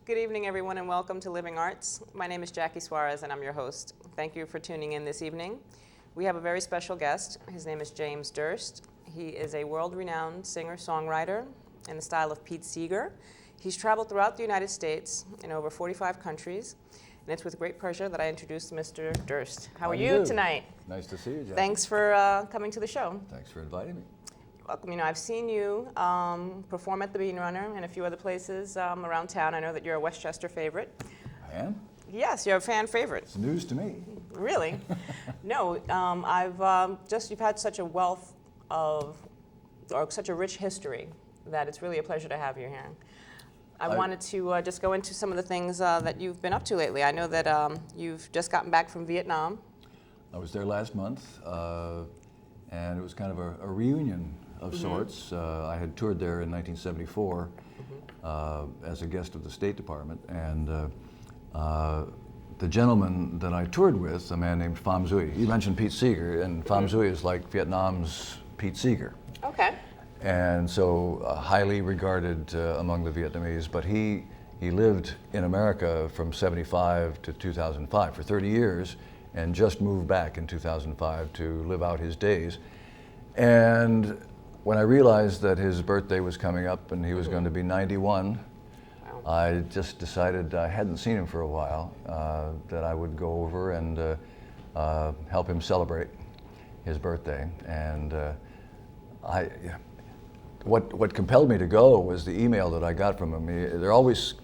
Good evening, everyone, and welcome to Living Arts. My name is Jackie Suarez, and I'm your host. Thank you for tuning in this evening. We have a very special guest. His name is James Durst. He is a world-renowned singer-songwriter in the style of Pete Seeger. He's traveled throughout the United States in over 45 countries, and it's with great pleasure that I introduce Mr. Durst. How are you tonight? Nice to see you, Jackie. Thanks for coming to the show. Thanks for inviting me. Welcome. You know, I've seen you perform at the Bean Runner and a few other places around town. I know that you're a Westchester favorite. I am? Yes, you're a fan favorite. It's news to me. Really? No, you've had such a wealth of, or such a rich history that it's really a pleasure to have you here. I wanted to just go into some of the things that you've been up to lately. I know that you've just gotten back from Vietnam. I was there last month, and it was kind of a reunion of sorts. I had toured there in 1974 as a guest of the State Department, and the gentleman that I toured with, a man named Pham Duy. You mentioned Pete Seeger, and Pham Duy is like Vietnam's Pete Seeger. Okay. And so highly regarded among the Vietnamese, but he lived in America from 75 to 2005 for 30 years and just moved back in 2005 to live out his days. And when I realized that his birthday was coming up and he was going to be 91, I just decided, I hadn't seen him for a while, that I would go over and help him celebrate his birthday. And what compelled me to go was the email that I got from him. They're always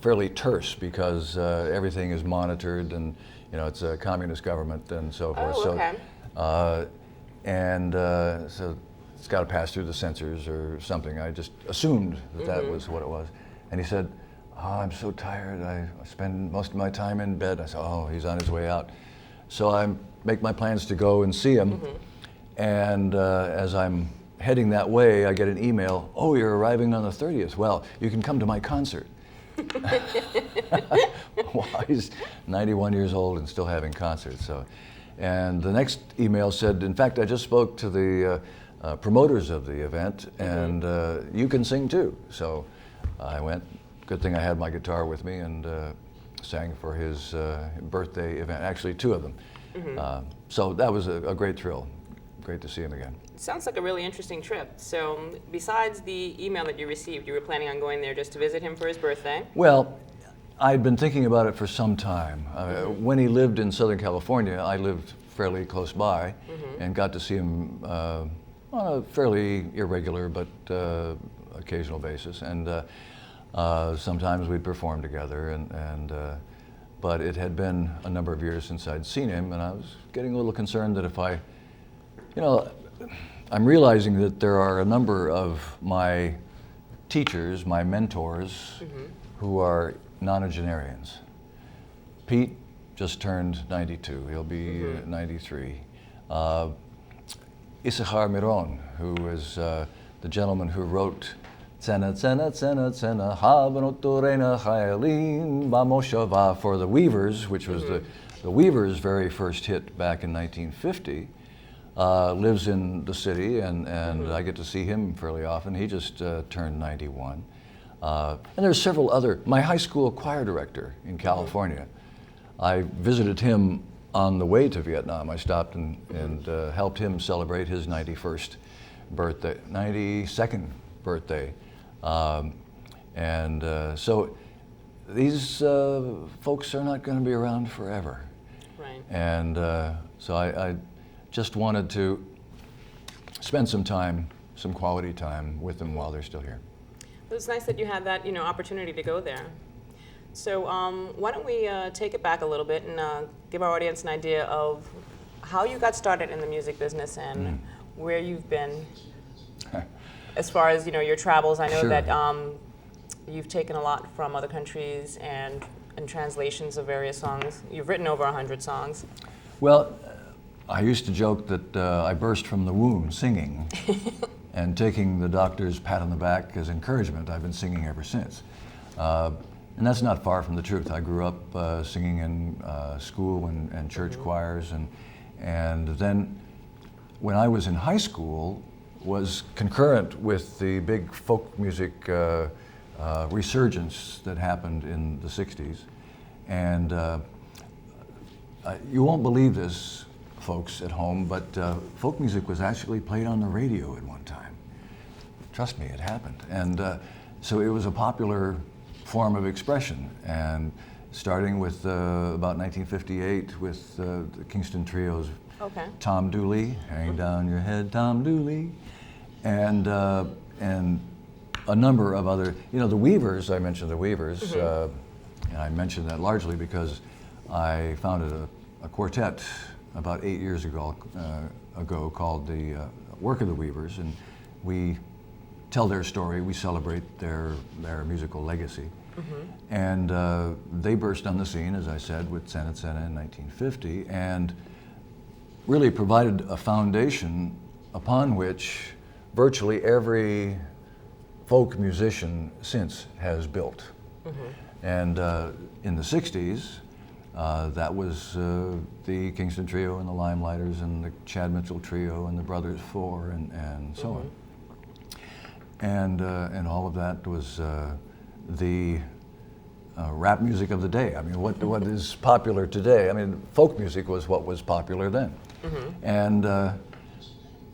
fairly terse because everything is monitored, and it's a communist government and so forth. Oh, okay. So it's got to pass through the censors or something. I just assumed that was what it was. And he said, "Oh, I'm so tired. I spend most of my time in bed." I said, "Oh, he's on his way out." So I make my plans to go and see him. And as I'm heading that way, I get an email, "Oh, you're arriving on the 30th. Well, you can come to my concert." Well, he's 91 years old and still having concerts. And the next email said, "In fact, I just spoke to the promoters of the event, and you can sing too." So I went. Good thing I had my guitar with me, and sang for his birthday event. Actually, two of them. So that was a great thrill. Great to see him again. It sounds like a really interesting trip. So besides the email that you received, you were planning on going there just to visit him for his birthday? Well, I'd been thinking about it for some time. When he lived in Southern California, I lived fairly close by and got to see him on a fairly irregular but occasional basis. And sometimes we'd perform together, but it had been a number of years since I'd seen him, and I was getting a little concerned that if I'm realizing that there are a number of my teachers, my mentors, who are nonagenarians. Pete just turned 92. He'll be 93. Issachar Miron, who is the gentleman who wrote "Tsena, tsena, tsena, tsena, habanottorena chayalin bamoshava" for the Weavers, which was the Weavers' very first hit back in 1950. Lives in the city, and I get to see him fairly often. He just turned 91. And there's several other. My high school choir director in California, I visited him on the way to Vietnam. I stopped and helped him celebrate his 92nd birthday. So these folks are not going to be around forever. Right. And so I just wanted to spend some time, some quality time with them while they're still here. Well, it's nice that you had that, opportunity to go there. So why don't we take it back a little bit and give our audience an idea of how you got started in the music business and where you've been as far as, your travels. I know that you've taken a lot from other countries and translations of various songs. You've written over 100 songs. Well, I used to joke that I burst from the womb singing and taking the doctor's pat on the back as encouragement. I've been singing ever since. And that's not far from the truth. I grew up singing in school and church choirs, and then when I was in high school was concurrent with the big folk music resurgence that happened in the 60s. And you won't believe this, folks at home, but folk music was actually played on the radio at one time. Trust me, it happened. And so it was a popular form of expression. And starting with about 1958 with the Kingston Trio's Tom Dooley, Hang Down Your Head, Tom Dooley, and a number of other, the Weavers, I mentioned the Weavers, and I mentioned that largely because I founded a quartet about 8 years ago called the Work of the Weavers, and we tell their story, we celebrate their musical legacy. And they burst on the scene, as I said, with Sena Sena in 1950, and really provided a foundation upon which virtually every folk musician since has built. And in the 60s, that was the Kingston Trio and the Limelighters and the Chad Mitchell Trio and the Brothers Four and so on. And all of that was the rap music of the day. I mean, what is popular today? I mean, folk music was what was popular then. And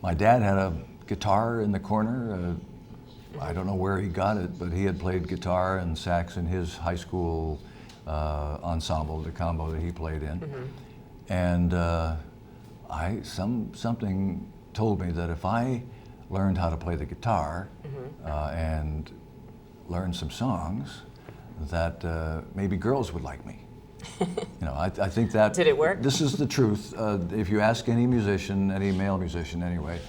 my dad had a guitar in the corner. I don't know where he got it, but he had played guitar and sax in his high school ensemble, the combo that he played in. And something told me that if I learned how to play the guitar and learned some songs, that maybe girls would like me. I think that... Did it work? This is the truth. If you ask any musician, any male musician anyway,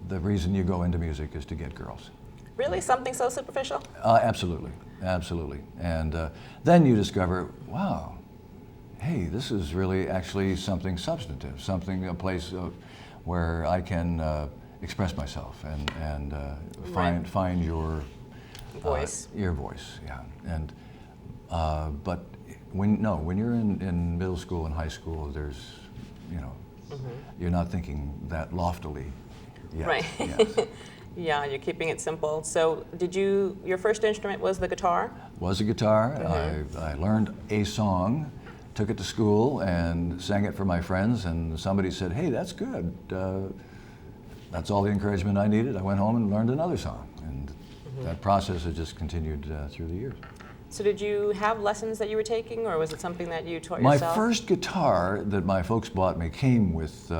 the reason you go into music is to get girls. Really? Something so superficial? Absolutely, absolutely. And then you discover, wow, hey, this is really actually something substantive, a place where I can express myself and find your voice. Your voice, yeah. And but when you're in middle school and high school, there's, you're not thinking that loftily yet. Right. Yes. Yeah, you're keeping it simple. So your first instrument was the guitar? Was a guitar. I learned a song, took it to school and sang it for my friends, and somebody said, hey, that's good. That's all the encouragement I needed. I went home and learned another song, and that process has just continued through the years. So did you have lessons that you were taking, or was it something that you taught yourself? My first guitar that my folks bought me came with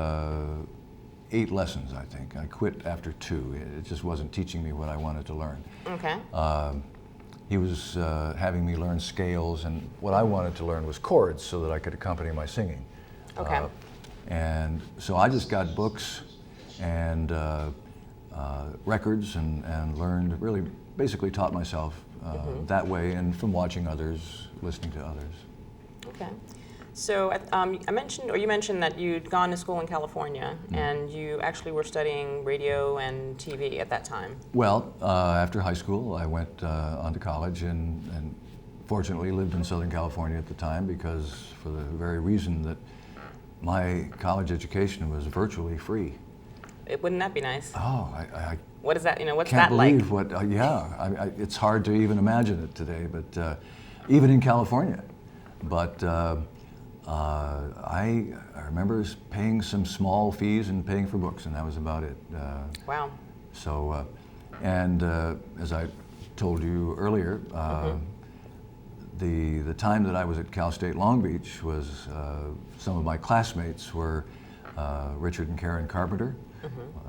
8 lessons, I think. I quit after 2. It just wasn't teaching me what I wanted to learn. Okay. He was having me learn scales, and what I wanted to learn was chords so that I could accompany my singing. Okay. And so I just got books and records and learned, really basically taught myself that way, and from watching others, listening to others. Okay. So you mentioned that you'd gone to school in California, and you actually were studying radio and TV at that time. Well, after high school, I went on to college and fortunately lived in Southern California at the time, because for the very reason that my college education was virtually free. Wouldn't that be nice? Oh, I what is that? What's can't that like? believe what. It's hard to even imagine it today, but even in California. But I remember paying some small fees and paying for books, and that was about it. Wow. So, as I told you earlier, the time that I was at Cal State Long Beach was some of my classmates were Richard and Karen Carpenter.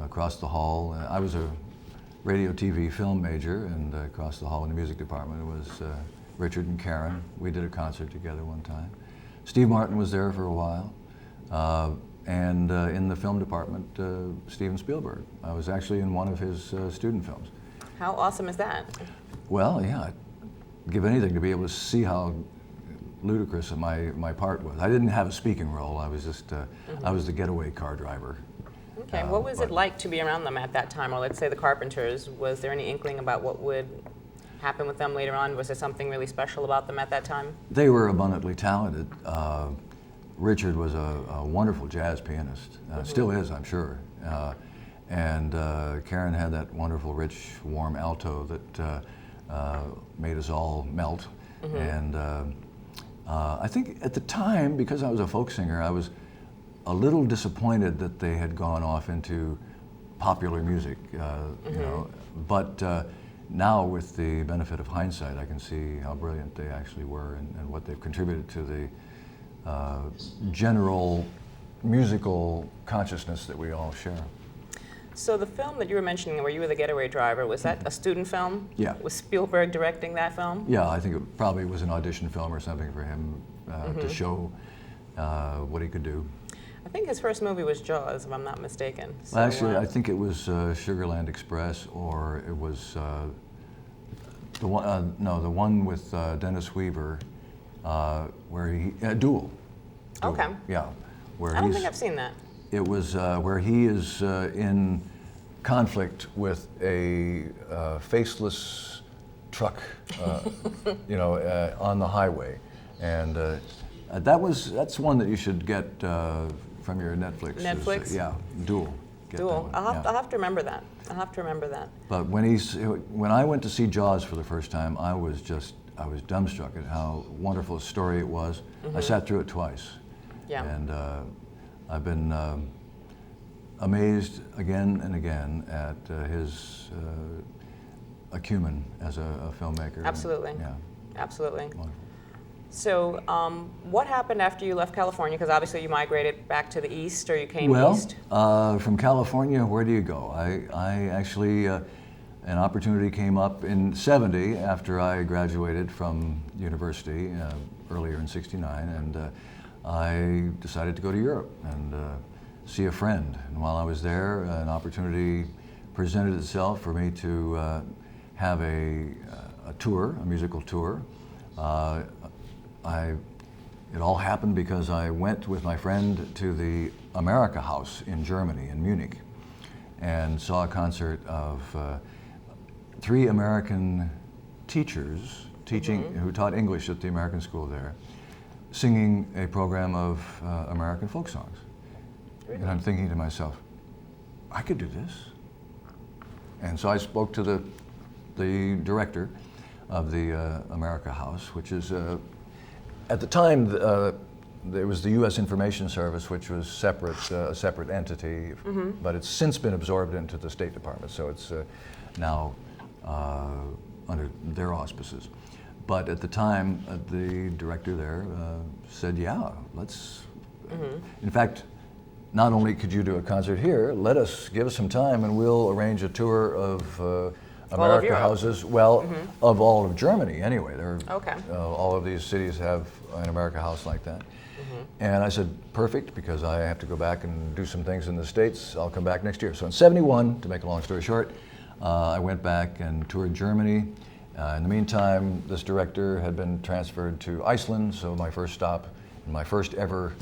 Across the hall, I was a radio, TV, film major, and across the hall in the music department it was Richard and Karen. We did a concert together one time. Steve Martin was there for a while, and in the film department, Steven Spielberg. I was actually in one of his student films. How awesome is that? Well, yeah, I'd give anything to be able to see how ludicrous my part was. I didn't have a speaking role. I was just I was the getaway car driver. Okay, what was it like to be around them at that time, or let's say the Carpenters? Was there any inkling about what would happen with them later on? Was there something really special about them at that time? They were abundantly talented. Richard was a wonderful jazz pianist, still is, I'm sure. And Karen had that wonderful, rich, warm alto that made us all melt. And I think at the time, because I was a folk singer, I was a little disappointed that they had gone off into popular music, you know. But now, with the benefit of hindsight, I can see how brilliant they actually were and what they've contributed to the general musical consciousness that we all share. So the film that you were mentioning, where you were the getaway driver, was that a student film? Yeah. Was Spielberg directing that film? Yeah, I think it probably was an audition film or something for him to show what he could do. I think his first movie was Jaws, if I'm not mistaken. So, Well, actually, I think it was Sugarland Express, or it was the one. No, the one with Dennis Weaver, where he Duel. Duel. Okay. Yeah, where I don't think I've seen that. It was where he is in conflict with a faceless truck, you know, on the highway, and that's one that you should get from your Netflix. Netflix? Yeah, Duel. Get Duel. that one, I'll yeah. have to remember that. I'll have to remember that. But when I went to see Jaws for the first time, I was dumbstruck at how wonderful a story it was. I sat through it twice. Yeah. And I've been amazed again and again at his acumen as a filmmaker. Absolutely. Yeah. Absolutely. Wonderful. So, what happened after you left California? Because obviously you migrated back to the east, or you came east. From California, where do you go? I actually, an opportunity came up in '70 after I graduated from university earlier in '69, and I decided to go to Europe and see a friend. And while I was there, an opportunity presented itself for me to have a tour, a musical tour. It all happened because I went with my friend to the America House in Germany, in Munich, and saw a concert of 3 American teachers who taught English at the American school there, singing a program of American folk songs. Really? And I'm thinking to myself, I could do this. And so I spoke to the director of the America House, which is, at the time, there was the U.S. Information Service, which was a separate entity, but it's since been absorbed into the State Department, so it's now under their auspices. But at the time, the director there said, yeah, let's, in fact, not only could you do a concert here, give us some time and we'll arrange a tour of America houses, well, of all of Germany anyway. All of these cities have an America House like that. And I said, perfect, because I have to go back and do some things in the States. I'll come back next year. So in '71, to make a long story short, I went back and toured Germany. In the meantime, this director had been transferred to Iceland, so my first stop and my first ever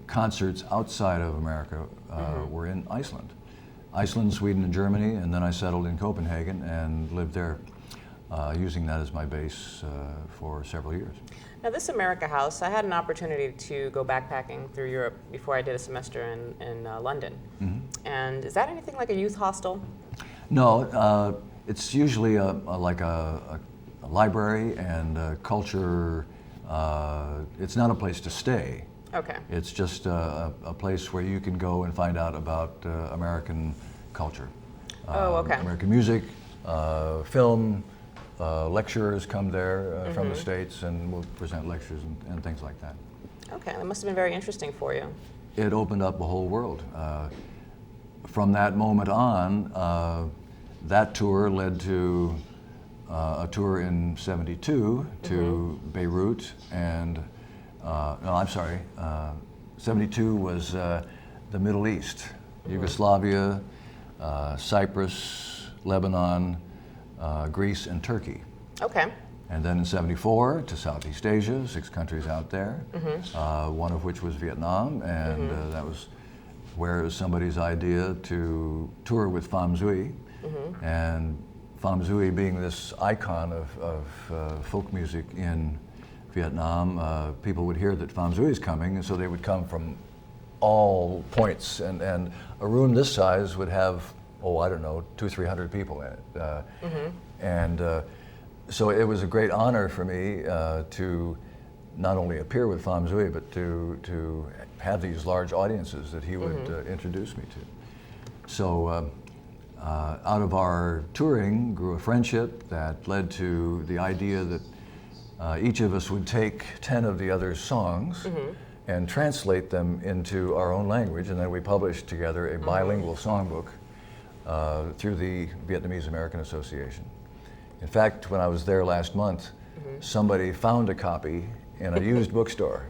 concerts outside of America were in Iceland. Iceland, Sweden, and Germany, and then I settled in Copenhagen and lived there, using that as my base for several years. Now, this America House, I had an opportunity to go backpacking through Europe before I did a semester in London. And is that anything like a youth hostel? No, it's usually like a library and a culture. It's not a place to stay. Okay. It's just a place where you can go and find out about American culture. Okay. American music, film, lecturers come there from the States and will present lectures and things like that. Okay, that must have been very interesting for you. It opened up a whole world. From that moment on, that tour led to a tour in '72 to Beirut and, no, I'm sorry, '72 was the Middle East, Yugoslavia, Cyprus, Lebanon, Greece, and Turkey. Okay. And then in '74 to Southeast Asia, 6 countries out there, one of which was Vietnam, and that was where it was somebody's idea to tour with Pham Duy, and Pham Duy being this icon of folk music in Vietnam, people would hear that Pham Duy is coming, and so they would come from all points, and a room this size would have, I don't know, 200-300 people in it. And So it was a great honor for me to not only appear with Pham Zui, but to have these large audiences that he would introduce me to. So out of our touring grew a friendship that led to the idea that each of us would take 10 of the other's songs and translate them into our own language, and then we published together a bilingual songbook through the Vietnamese American Association. In fact, when I was there last month, somebody found a copy in a used bookstore.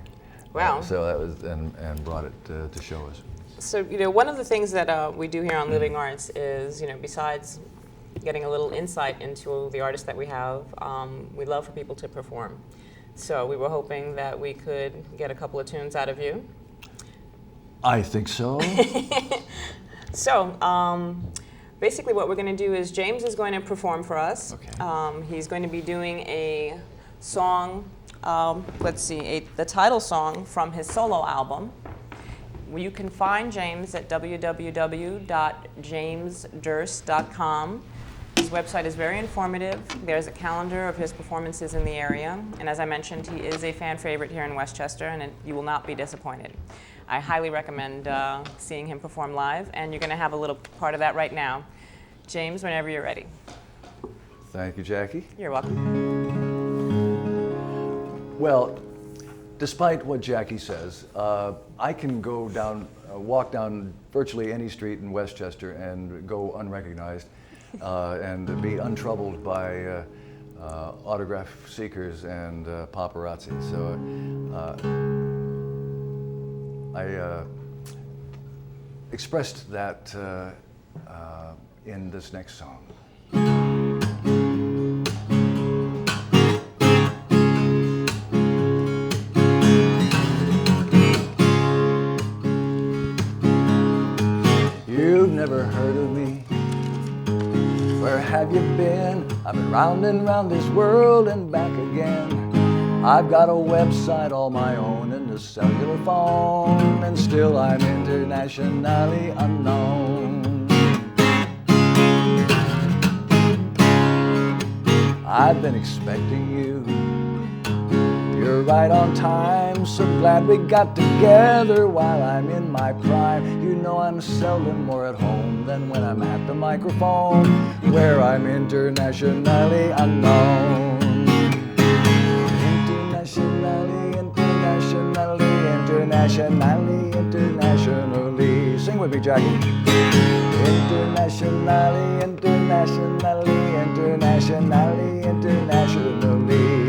Wow. So that was, and brought it to show us. So, one of the things that we do here on Living Arts is, besides getting a little insight into the artists that we have, we love for people to perform. So we were hoping that we could get a couple of tunes out of you. I think so. So, basically what we're going to do is James is going to perform for us. Okay. He's going to be doing a song, the title song from his solo album. You can find James at www.jamesdurst.com. His website is very informative. There's a calendar of his performances in the area. And as I mentioned, he is a fan favorite here in Westchester, and you will not be disappointed. I highly recommend seeing him perform live, and you're going to have a little part of that right now. James, whenever you're ready. Thank you, Jackie. You're welcome. Well, despite what Jackie says, I can go down, walk down virtually any street in Westchester and go unrecognized and be untroubled by autograph seekers and paparazzi. So I expressed that in this next song. You've never heard of me. Where have you been? I've been round and round this world and back again. I've got a website all my own and a cellular phone, and still I'm internationally unknown. I've been expecting you. You're right on time, so glad we got together while I'm in my prime. You know I'm seldom more at home than when I'm at the microphone, where I'm internationally unknown. Internationally, internationally, internationally, internationally. Sing with me, Jackie. Internationally, internationally, internationally, internationally.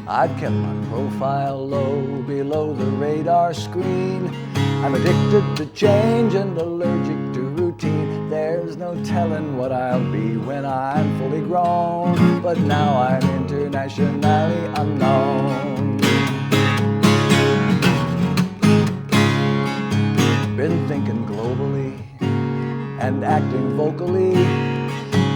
I've kept my profile low below the radar screen. I'm addicted to change and allergic to routine. There's no telling what I'll be when I'm fully grown, but now I'm internationally unknown. Been thinking globally and acting vocally.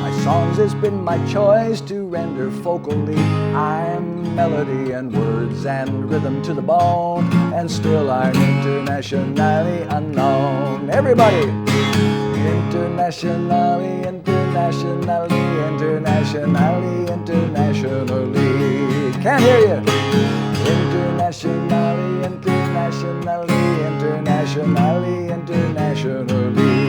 My songs, it's been my choice to render focally. I'm melody and words and rhythm to the bone, and still I'm internationally unknown. Everybody! Internationally, internationally, internationally, internationally. Can't hear you! Internationally, internationally, internationally, internationally.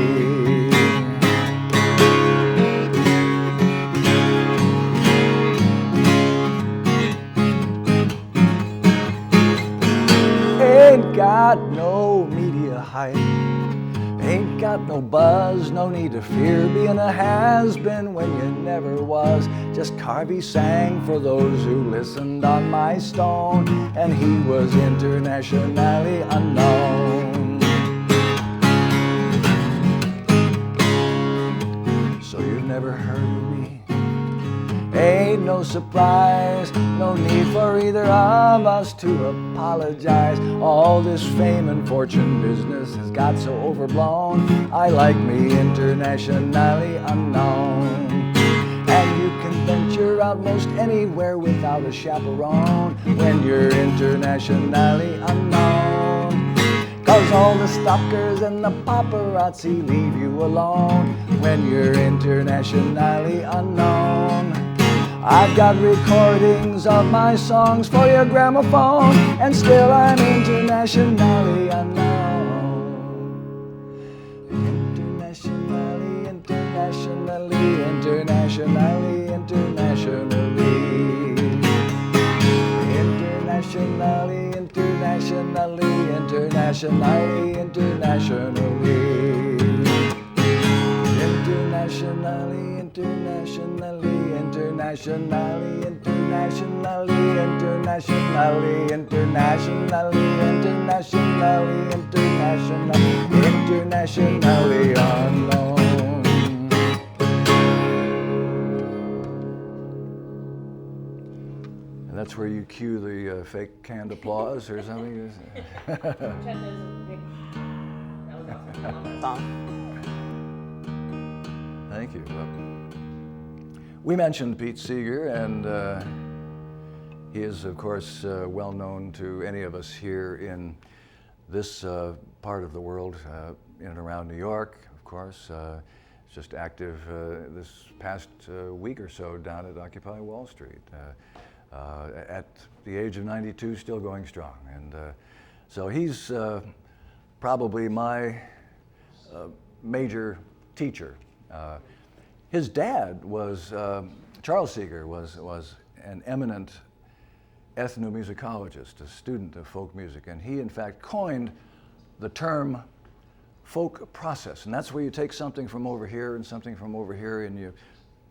Ain't got no media hype, ain't got no buzz, no need to fear being a has-been when you never was. Just Carvey sang for those who listened on my stone, and he was internationally unknown. So you've never heard of me? Ain't no surprise, no need for either of us to apologize. All this fame and fortune business has got so overblown. I like me internationally unknown. And you can venture out most anywhere without a chaperone when you're internationally unknown. 'Cause all the stalkers and the paparazzi leave you alone when you're internationally unknown. I've got recordings of my songs for your gramophone, and still I'm internationally unknown. Internationally, internationally, internationally, internationally. Internationally, internationally, internationally, internationally. Internationally, internationally, internationally, internationally, internationally, internationally, internationally unknown. And that's where you cue the fake canned applause or something. Thank you. Well, we mentioned Pete Seeger, and he is, of course, well known to any of us here in this part of the world, in and around New York, of course. Just active this past week or so down at Occupy Wall Street. At the age of 92, still going strong. And so he's probably my major teacher. His dad was, Charles Seeger was an eminent ethnomusicologist, a student of folk music, and he in fact coined the term folk process. And that's where you take something from over here and something from over here and you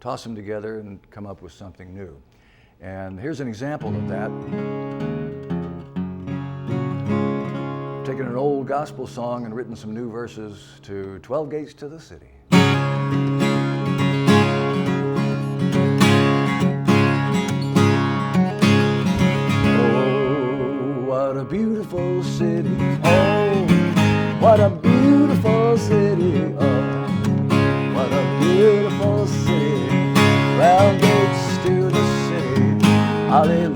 toss them together and come up with something new. And here's an example of that. Taken an old gospel song and written some new verses to 12 Gates to the City. Oh, what a beautiful city. Oh, what a beautiful city. Oh, what a beautiful city. 12 gates to the city. Hallelujah.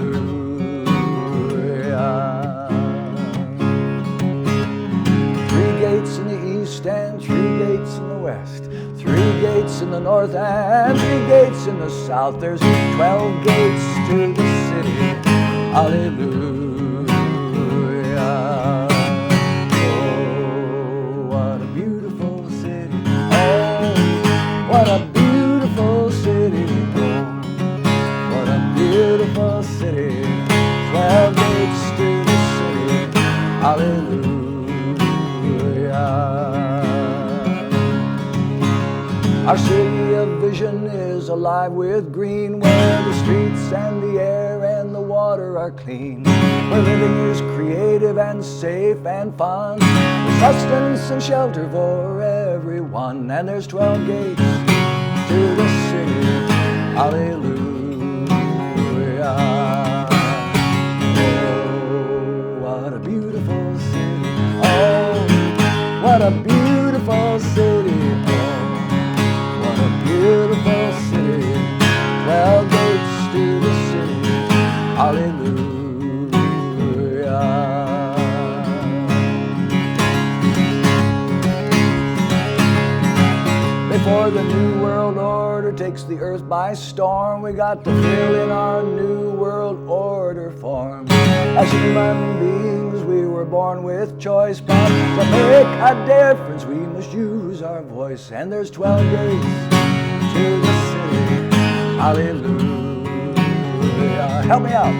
3 gates in the east and 3 gates in the west. 3 gates in the north and 3 gates in the south. There's 12 gates to the city. Hallelujah. Oh, what a beautiful city. Oh, what a beautiful city. What a beautiful city. 12 gates to the city. Hallelujah. Our city of vision is alive with green, where the streets and the air and the water are clean, where living is creative and safe and fun, with sustenance and shelter for everyone. And there's 12 gates to the city. Hallelujah. Oh, what a beautiful city. Oh, what a beautiful city. Beautiful city, 12 gates to the city. Hallelujah. Before the New World Order takes the earth by storm, we got to fill in our New World Order form. As human beings, we were born with choice, but to make a difference, we must use our voice. And there's 12 gates to the city. Hallelujah. Help me out.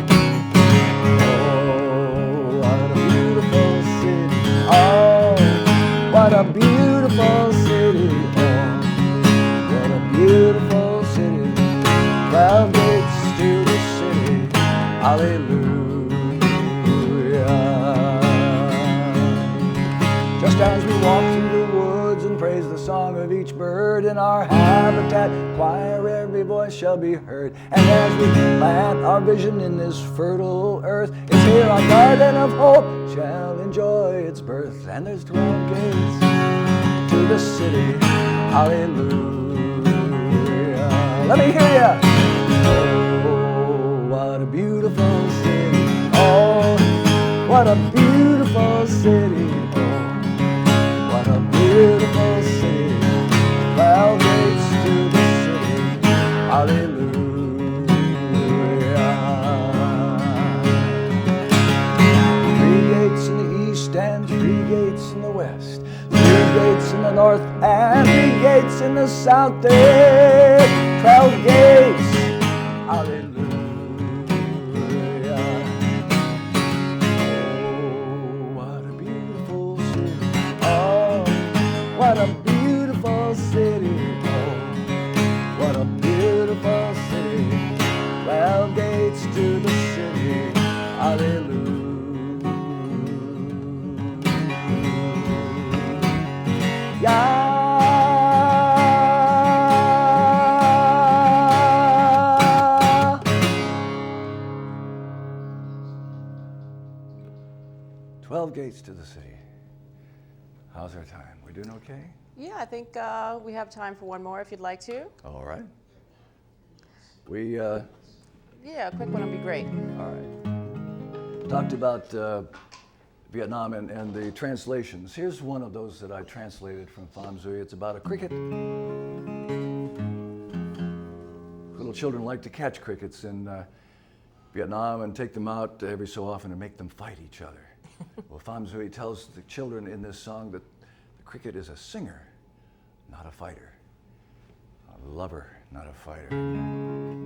Oh, what a beautiful city. Oh, what a beautiful city. Oh, what a beautiful city. 12 gates to the city. Hallelujah. Just as we walk through the woods and praise the song of each bird in our habitat, choir, every voice shall be heard. And as we plant our vision in this fertile earth, it's here our garden of hope shall enjoy its birth. And there's 12 gates to the city. Hallelujah. Let me hear ya. Oh, what a beautiful city. Oh, what a beautiful city. Oh, what a beautiful city. north and 3 gates in the south. There's 12 gates. Hallelujah. Oh, what a beautiful city. Oh, what a beautiful city. Oh, what a beautiful city. 12 gates to the city. Hallelujah. Yeah. 12 gates to the city. How's our time? We doing okay? Yeah, I think we have time for one more if you'd like to. All right. We, Yeah, a quick one would be great. all right. Talked about Vietnam and the translations. Here's one of those that I translated from Pham Duy. It's about a cricket. Little children like to catch crickets in Vietnam and take them out every so often and make them fight each other. Well, Pham Duy tells the children in this song that the cricket is a singer, not a fighter. A lover, not a fighter.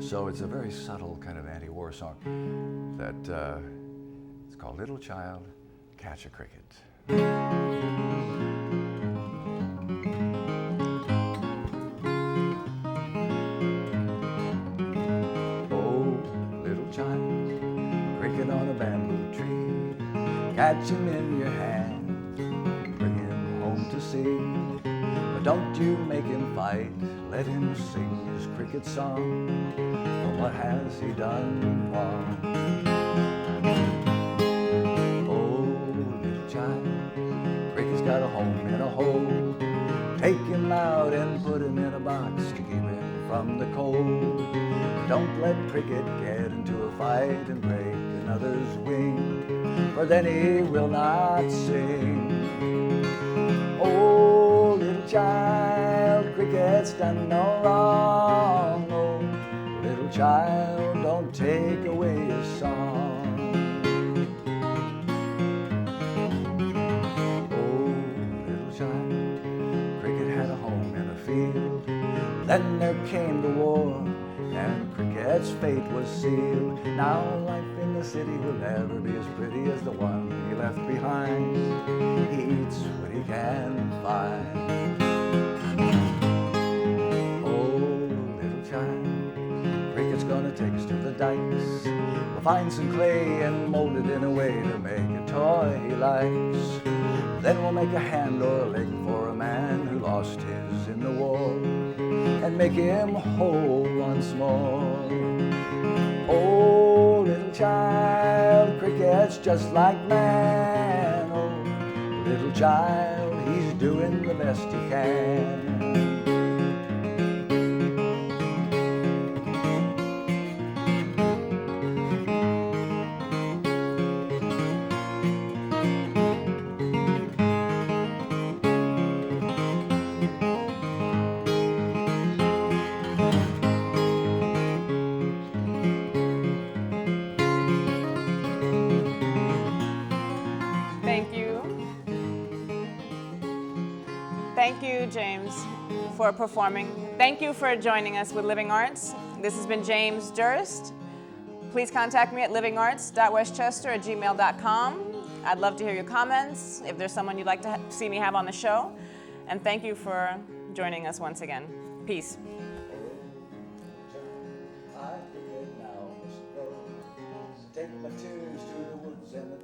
So it's a very subtle kind of anti-war song that it's called Little Child, Catch a Cricket. Oh, little child, cricket on a bamboo tree, catch him in your hand, bring him home to see. But don't you make him fight, let him sing his cricket song, for what has he done wrong? Oh, little child, cricket's got a home in a hole. Take him out and put him in a box to keep him from the cold. Don't let cricket get into a fight and break another's wing, for then he will not sing. Oh, little child, cricket's done no wrong. Oh, little child, don't take away his song. Oh, little child, cricket had a home in a field. Then there came the war, and cricket's fate was sealed. Now life in the city will never be as pretty as the one he left behind. He eats what he can find. Oh, little child, cricket's gonna take us to the dikes. We'll find some clay and mold it in a way to make a toy he likes. Then we'll make a hand or a leg for a man who lost his in the war, and make him whole once more. Oh, little child, cricket's just like man. Oh, little child, he's doing the best he can. Thank you, James, for performing. Thank you for joining us with Living Arts. This has been James Durst. Please contact me at livingarts.westchester@gmail.com. I'd love to hear your comments, if there's someone you'd like to see me have on the show. And thank you for joining us once again. Peace. I forget now must go. Take my tunes to the woods and the